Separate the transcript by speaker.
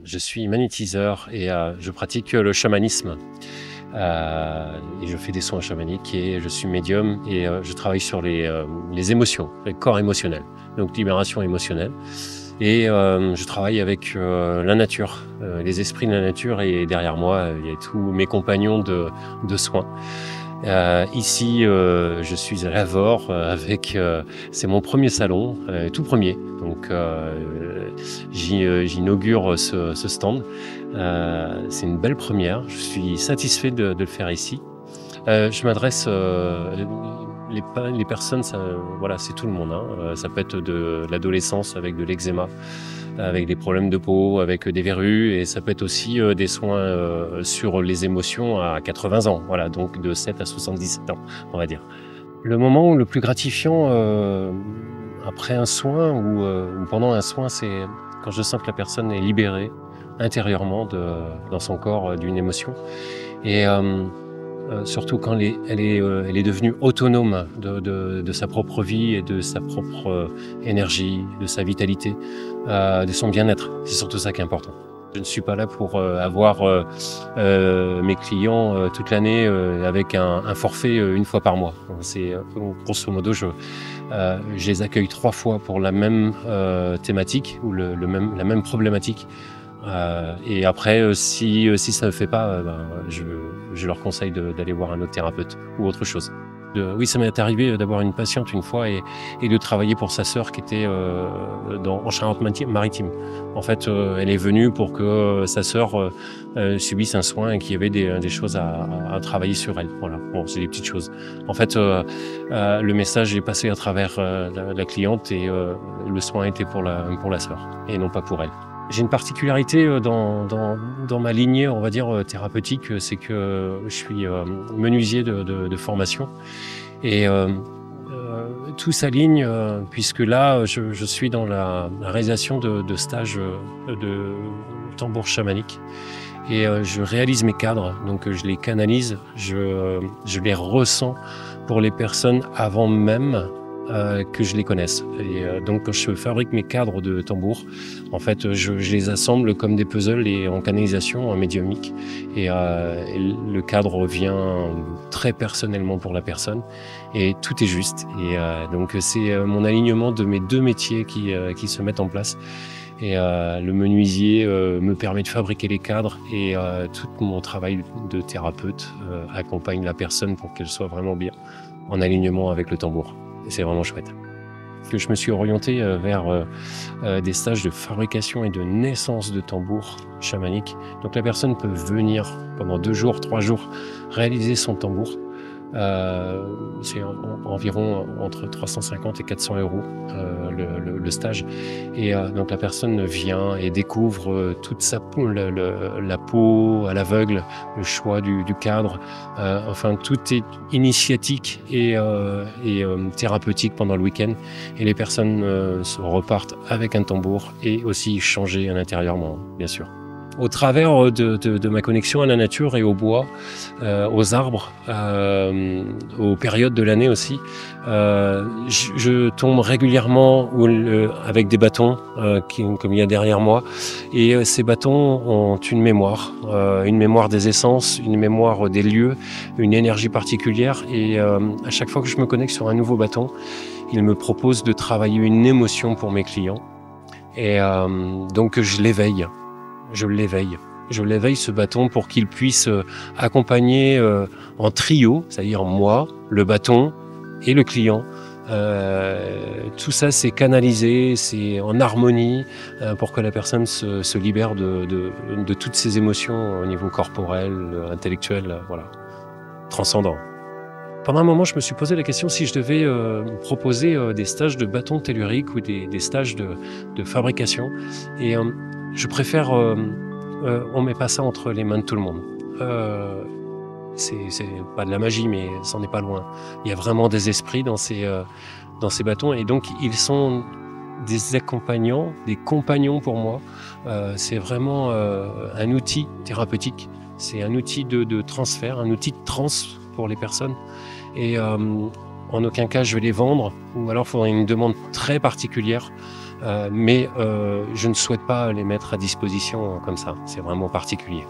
Speaker 1: Je suis magnétiseur et je pratique le chamanisme. Et je fais des soins chamaniques et je suis médium et je travaille sur les émotions, le corps émotionnel, donc libération émotionnelle. Et je travaille avec la nature, les esprits de la nature, et derrière moi, il y a tous mes compagnons de soins. Ici, je suis à Lavore avec, c'est mon premier salon, tout premier. Donc, j'inaugure ce stand. C'est une belle première. Je suis satisfait de le faire ici. Je m'adresse, les personnes, voilà, c'est tout le monde, hein. Ça peut être de l'adolescence avec de l'eczéma, avec des problèmes de peau, avec des verrues, et ça peut être aussi des soins sur les émotions à 80 ans, voilà, donc de 7 à 77 ans, on va dire. Le moment le plus gratifiant après un soin ou pendant un soin, c'est quand je sens que la personne est libérée intérieurement dans son corps d'une émotion. Et surtout quand elle est devenue autonome de sa propre vie et de sa propre énergie, de sa vitalité, de son bien-être. C'est surtout ça qui est important. Je ne suis pas là pour avoir mes clients toute l'année avec un forfait une fois par mois. C'est grosso modo, je les accueille 3 fois pour la même thématique ou la même problématique. Et après, si ça ne fait pas, je leur conseille d'aller voir un autre thérapeute ou autre chose. Oui, ça m'est arrivé d'avoir une patiente une fois et de travailler pour sa sœur qui était en Charente-Maritime. En fait, elle est venue pour que sa sœur subisse un soin et qu'il y avait des choses à travailler sur elle. Voilà, bon, c'est des petites choses. En fait, le message est passé à travers la cliente et le soin était pour la sœur et non pas pour elle. J'ai une particularité dans ma lignée, on va dire, thérapeutique, c'est que je suis menuisier de formation et tout s'aligne puisque là, je suis dans la réalisation de stages de tambour chamanique et je réalise mes cadres, donc je les canalise, je les ressens pour les personnes avant même que je les connaisse. Et donc quand je fabrique mes cadres de tambour, en fait je les assemble comme des puzzles et en canalisation, en médiumnique, et le cadre vient très personnellement pour la personne et tout est juste. Et donc c'est mon alignement de mes 2 métiers qui se mettent en place. Et le menuisier me permet de fabriquer les cadres et tout mon travail de thérapeute accompagne la personne pour qu'elle soit vraiment bien en alignement avec le tambour. Et c'est vraiment chouette. Que je me suis orienté vers des stages de fabrication et de naissance de tambour chamanique. Donc la personne peut venir pendant 2 jours, 3 jours réaliser son tambour. C'est environ entre 350 et 400 € le stage. Et donc la personne vient et découvre toute sa peau, la peau à l'aveugle, le choix du cadre. Enfin, tout est initiatique et thérapeutique pendant le week-end. Et les personnes repartent avec un tambour et aussi changées à l'intérieurement, bien sûr. Au travers de ma connexion à la nature et au bois, aux arbres, aux périodes de l'année aussi, je tombe régulièrement avec des bâtons comme il y a derrière moi. Et ces bâtons ont une mémoire des essences, une mémoire des lieux, une énergie particulière. Et à chaque fois que je me connecte sur un nouveau bâton, il me propose de travailler une émotion pour mes clients. Et donc je l'éveille. Je l'éveille ce bâton pour qu'il puisse accompagner en trio, c'est-à-dire moi, le bâton et le client. Tout ça c'est canalisé, c'est en harmonie pour que la personne se libère de toutes ses émotions au niveau corporel, intellectuel, voilà, transcendant. Pendant un moment, je me suis posé la question si je devais proposer des stages de bâtons telluriques ou des stages de fabrication. Et je préfère, on met pas ça entre les mains de tout le monde. C'est pas de la magie, mais c'en est pas loin. Il y a vraiment des esprits dans ces bâtons, et donc ils sont des accompagnants, des compagnons pour moi. C'est vraiment un outil thérapeutique. C'est un outil de transfert, un outil de trans pour les personnes. Et En aucun cas, je vais les vendre, ou alors il faudrait une demande très particulière. Mais je ne souhaite pas les mettre à disposition comme ça. C'est vraiment particulier.